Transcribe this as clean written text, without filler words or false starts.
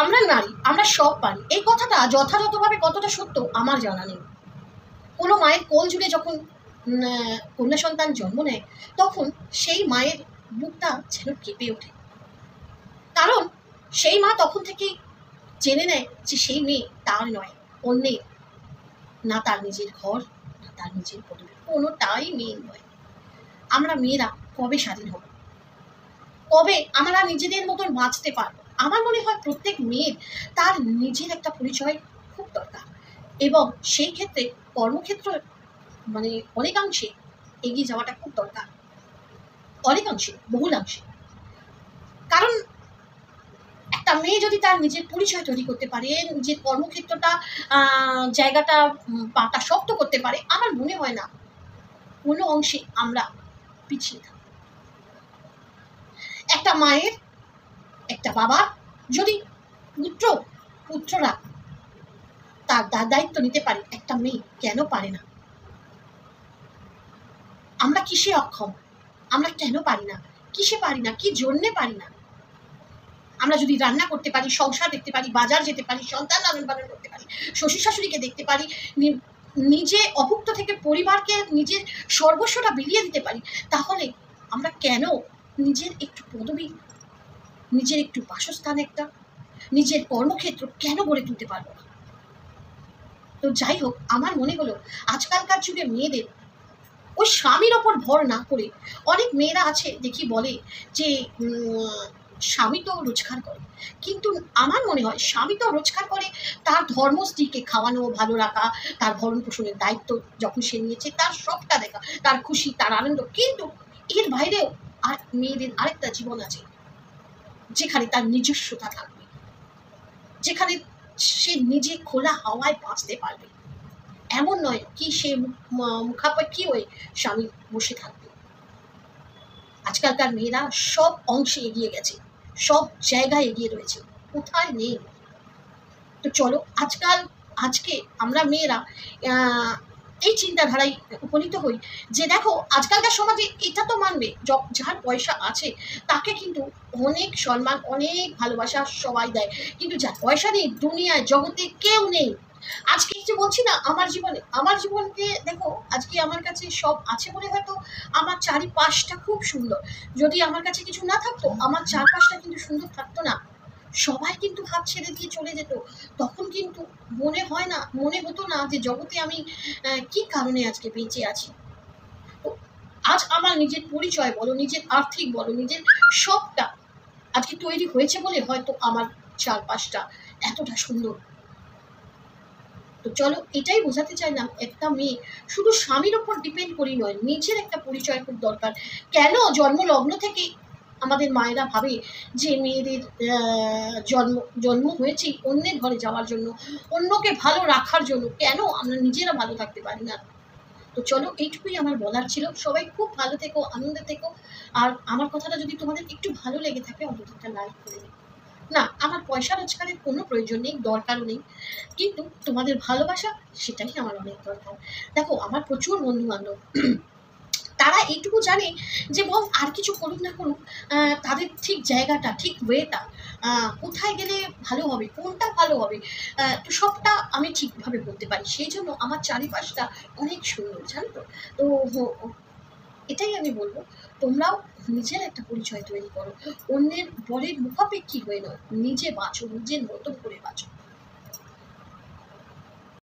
আমরা নারী, আমরা সব পারি, এই কথাটা যথাযথভাবে কতটা সত্য আমার জানা নেই। কোনো মায়ের কোল জুড়ে যখন কন্যা সন্তান জন্ম নেয়, তখন সেই মায়ের বুকটা যেন কেঁপে ওঠে। কারণ সেই মা তখন থেকেই জেনে নেয় যে সেই মেয়ে তার নয়, অন্যের। না তার নিজের ঘর, না তার নিজের পরিবার, কোনোটাই মেয়ে নয়। আমরা মেয়েরা কবে স্বাধীন হব? কবে আমরা নিজেদের মতন বাঁচতে পারবো? আমার মনে হয় প্রত্যেক মেয়ের তার নিজের একটা পরিচয় খুব দরকার, এবং সেই ক্ষেত্রে কর্মক্ষেত্র মানে অনেকাংশে এগিয়ে যাওয়াটা খুব দরকার, অনেকাংশে, বহুলাংশে। কারণ একটা মেয়ে যদি তার নিজের পরিচয় তৈরি করতে পারে, নিজের কর্মক্ষেত্রটা জায়গাটা পাটা শক্ত করতে পারে, আমার মনে হয় না কোনো অংশে আমরা পিছিয়ে থাকি। একটা মায়ের, একটা বাবার যদি পুত্ররা তার দায়িত্ব নিতে পারে, একটা মেয়ে কেন পারে না? আমরা কিসে অক্ষম? আমরা কেন পারি না? কিসে পারি না? কি জন্যে পারি না? আমরা যদি রান্না করতে পারি, সংসার দেখতে পারি, বাজার যেতে পারি, সন্তান লালন পালন করতে পারি, শ্বশুর শাশুড়িকে দেখতে পারি, নিজে অভুক্ত থেকে পরিবারকে নিজের সর্বস্বটা বিলিয়ে দিতে পারি, তাহলে আমরা কেন নিজের একটু পদবি, নিজের একটু বাসস্থান, একটা নিজের কর্মক্ষেত্র কেন গড়ে তুলতে পারবো না? তো যাই হোক, আমার মনে হলো আজকালকার যুগে মেয়েদের ওই স্বামীর ওপর ভর না করে, অনেক মেয়েরা আছে দেখি বলে যে স্বামী তো রোজগার করে, কিন্তু আমার মনে হয় স্বামী তো রোজগার করে তার ধর্ম স্ত্রীকে খাওয়ানো, ভালো রাখা, তার ভরণ পোষণের দায়িত্ব যখন সে নিয়েছে, তার সবটা দেখা, তার খুশি, তার আনন্দ। কিন্তু এর বাইরেও আর মেয়েদের আরেকটা জীবন আছে, যেখানে তার নিজস্বতা থাকবে, যেখানে সে নিজে খোলা হাওয়ায় বাঁচতে পারবে। এমন নয় কি সে মুখাপেক্ষী হয়ে স্বামী বসে থাকবে। আজকালকার মেয়েরা সব অংশে এগিয়ে গেছে, সব জায়গায় এগিয়ে রয়েছে, কোথায় নেই। তো চলো আজকে আমরা মেয়েরা এই চিন্তাধারায় উপনীত হই যে দেখো, আজকালকার সমাজে এটা তো মানবে, যার পয়সা আছে তাকে কিন্তু অনেক সম্মান, অনেক ভালোবাসা সবাই দেয়, কিন্তু যার পয়সা নেই, দুনিয়ায় জগতে কেউ নেই। আজকে যে বলছি না, আমার জীবনকে দেখো, আজকে আমার কাছে সব আছে বলে হয়তো আমার চারিপাশটা খুব সুন্দর। যদি আমার কাছে কিছু না থাকতো, আমার চারপাশটা কিন্তু সুন্দর থাকতো না। সবাই কিন্তু হাত ছেড়ে দিয়ে চলে যেত, তখন কিন্তু মনে হতো না যে জগতে আমি কি কারণে আজকে বেঁচে আছি। তো আজ আমার নিজের পরিচয় বলো, নিজের আর্থিক বলো, নিজের সবটা আজকে তৈরি হয়েছে বলে হয়তো আমার চারপাশটা এতটা সুন্দর। তো চলো, এটাই বোঝাতে চাইলাম, একটা মেয়ে শুধু স্বামীর ওপর ডিপেন্ড করি নয়, নিজের একটা পরিচয় খুব দরকার। কেন জন্মলগ্ন থেকে আমাদের মায়েরা ভাবে যে মেয়েদের জন্ম হয়েছে অন্যের ঘরে যাওয়ার জন্য, অন্যকে ভালো রাখার জন্য, কেন আমরা নিজেরা ভালো থাকতে পারি না? তো চলো, এইটুকুই আমার বলার ছিল। সবাই খুব ভালো থেকো, আনন্দে থেকো। আর আমার কথাটা যদি তোমাদের একটু ভালো লেগে থাকে, অন্তত একটা লাইক করে দিও। না, আমার পয়সা রোজগারের কোনো প্রয়োজন নেই, দরকারও নেই, কিন্তু তোমাদের ভালোবাসা, সেটাই আমার অনেক দরকার। দেখো, আমার প্রচুর বন্ধু বান্ধব, তারা এইটুকু জানে যে বল আর কিছু করুক না করুক, তাদের ঠিক জায়গাটা, ঠিক ওয়েটা, কোথায় গেলে ভালো হবে, কোনটা ভালো হবে, তো সবটা আমি ঠিকভাবে বলতে পারি। সেই জন্য আমার চারিপাশটা অনেক সুন্দর, জানো তো। তো এটাই আমি বলবো, তোমরাও নিজের একটা পরিচয় তৈরি করো, অন্যের বরের মুখাপেক্ষী হয়ে নয়, নিজে বাঁচো, নিজের মতন করে বাঁচো।